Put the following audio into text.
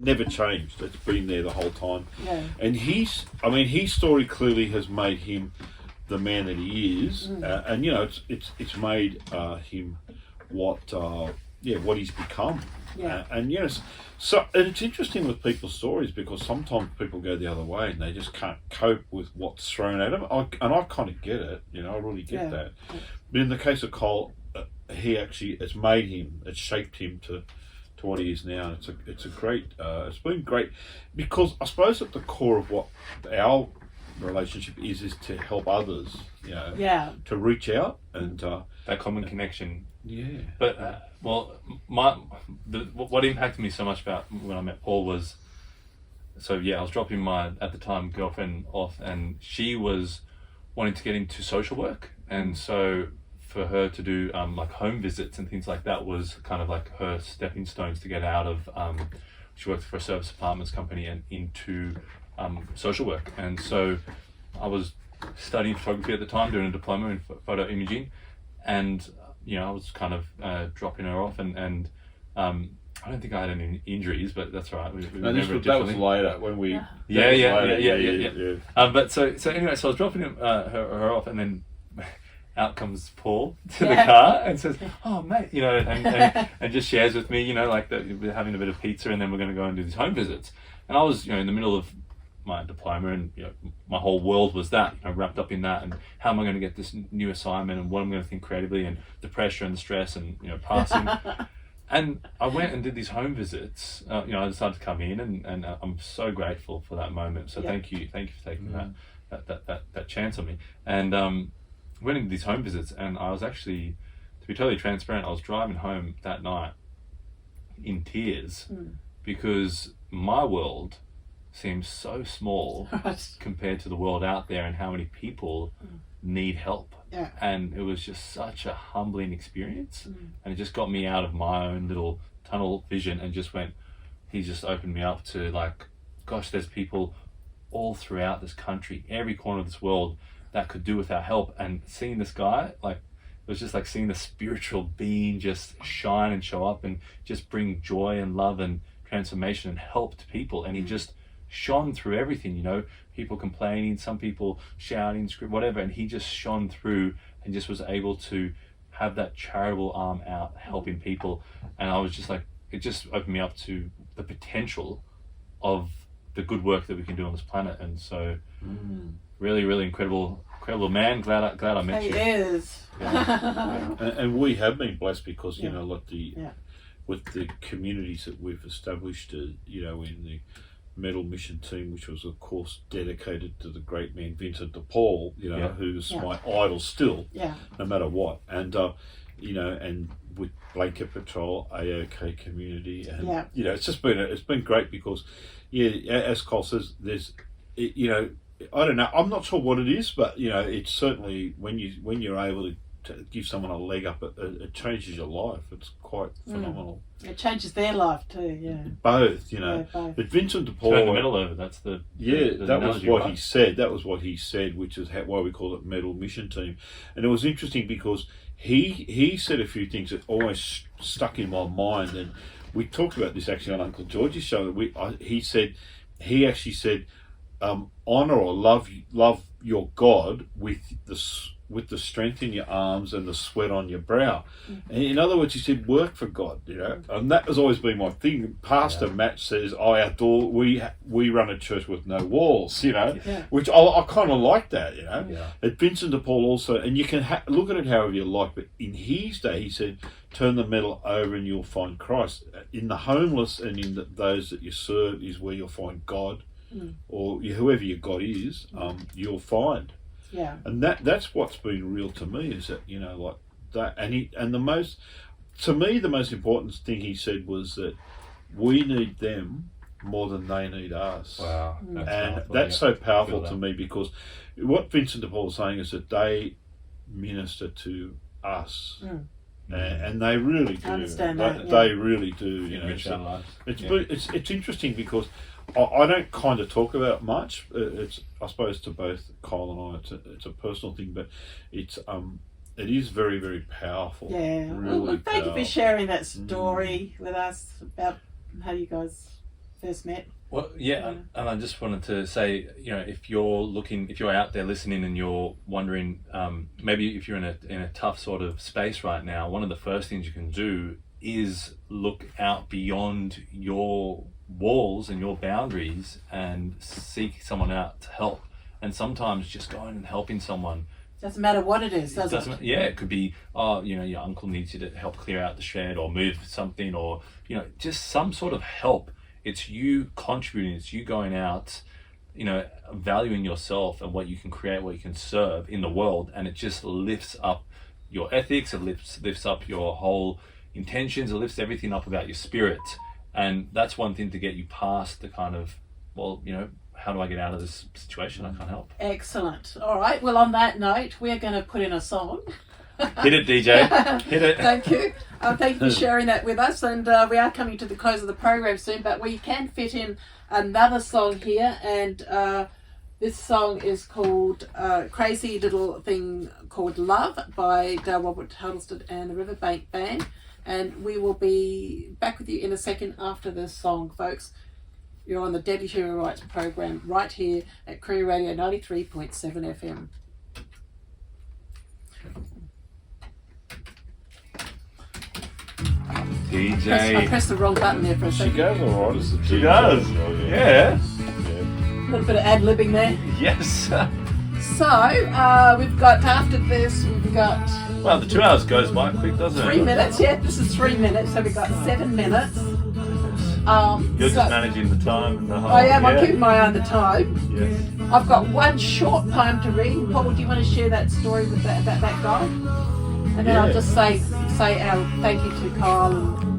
never changed. It's been there the whole time. Yeah. And his story clearly has made him the man that he is, and it's made him what he's become. Yeah. And yes, so and it's interesting with people's stories because sometimes people go the other way and they just can't cope with what's thrown at them. And I kind of get it, I really get that. Yeah. But in the case of Cole, he actually it's made him, it's shaped him to what he is now. It's a great. It's been great because I suppose at the core of what our relationship is to help others. To reach out and that common connection. Yeah. But what impacted me so much about when I met Paul was, I was dropping my, at the time, girlfriend off, and she was wanting to get into social work, and so for her to do like home visits and things like that was kind of like her stepping stones to get out of. She worked for a service apartments company and into social work, and so I was studying photography at the time, doing a diploma in photo imaging, and I was kind of dropping her off, and I don't think I had any injuries, but that's all right. We that was later when we. Yeah. But so anyway, so I was dropping her off, and then out comes Paul to the car and says, "Oh, mate," and just shares with me, like that we're having a bit of pizza, and then we're going to go and do these home visits. And I was, in the middle of my diploma, and my whole world was that, wrapped up in that, and how am I going to get this new assignment, and what I'm going to think creatively, and the pressure and the stress, and passing. And I went and did these home visits. I decided to come in, and I'm so grateful for that moment. So thank you for taking that chance on me. And went into these home visits, and I was actually, to be totally transparent, I was driving home that night in tears because my world seems so small compared to the world out there and how many people need help. Yeah. And it was just such a humbling experience, and it just got me out of my own little tunnel vision and he just opened me up to, like, gosh, there's people all throughout this country, every corner of this world, that could do with our help. And seeing this guy, like, it was just like seeing the spiritual being just shine and show up and just bring joy and love and transformation and help to people. And he just shone through everything, people complaining, some people shouting, whatever, and he just shone through and just was able to have that charitable arm out helping people. And I was just like, it just opened me up to the potential of the good work that we can do on this planet. And so really, really incredible man. Glad I met you. He is. And we have been blessed because with the communities that we've established, in the Medal Mission team, which was of course dedicated to the great man Vincent de Paul, who's my idol still, no matter what. And and with Blanket Patrol, AOK community, and it's been great because as Cole says, there's I don't know, I'm not sure what it is, but it's certainly when you're able to give someone a leg up, it changes your life. It's quite phenomenal. It changes their life too, Both, both. But Vincent de Paul, turn the medal over. That's the that was what right? he said. That was what he said, which is why we call it Medal Mission Team. And it was interesting because he said a few things that always stuck in my mind. And we talked about this actually on Uncle George's show. He actually said, honor or love your God with the strength in your arms and the sweat on your brow. And in other words, he said, work for God, and that has always been my thing. Pastor Matt says, I adore, we run a church with no walls, which I kind of like that, At Vincent de Paul also, and you can look at it however you like, but in his day, he said, turn the medal over and you'll find Christ. In the homeless and in those that you serve is where you'll find God, or whoever your God is, you'll find. Yeah. And that's what's been real to me, is that, like that. And the most important thing he said was that we need them more than they need us. Wow. That's so powerful to me, because what Vincent de Paul is saying is that they minister to us. And they really do. I understand that. They really do. It's interesting because I don't kind of talk about it much. It's, I suppose, to both Kyle and I, it's a personal thing, but it is very, very powerful. Yeah. Really thank you for sharing that story with us about how you guys first met. Well, yeah, and I just wanted to say, you know, if you're out there listening and you're wondering, maybe if you're in a tough sort of space right now, one of the first things you can do is look out beyond your walls and your boundaries and seek someone out to help. And sometimes just going and helping someone. Doesn't matter what it is, does it? Yeah, it could be, you know, your uncle needs you to help clear out the shed or move something, or, you know, just some sort of help. It's you contributing, it's you going out, you know, valuing yourself and what you can create, what you can serve in the world, and it just lifts up your ethics, it lifts up your whole intentions, it lifts everything up about your spirit. And that's one thing to get you past the kind of, well, you know, how do I get out of this situation? I can't help. Excellent. All right. Well, on that note, we're going to put in a song. Hit it, DJ. Hit it. Thank you. Thank you for sharing that with us. And we are coming to the close of the program soon, but we can fit in another song here. And this song is called Crazy Little Thing Called Love by Dale Robert Huddleston and the Riverbank Band. And we will be back with you in a second after this song, folks. You're on the Deadly Human Rights program right here at Koori Radio 93.7 FM. DJ. I pressed the wrong button there for a She second. goes all right as a DJ. She does. Yeah. A little bit of ad-libbing there. Yes. So, we've got, after this, we've got Well, the 2 hours goes by quick, doesn't it? 3 minutes. Yeah, this is 3 minutes, so we've got 7 minutes. You're So- just managing the time and the whole. I am. I'm yeah. keeping my eye on the time. Yes. I've got one short poem to read. Paul, do you want to share that story with about that guy? And then I'll just say our thank you to Kyle and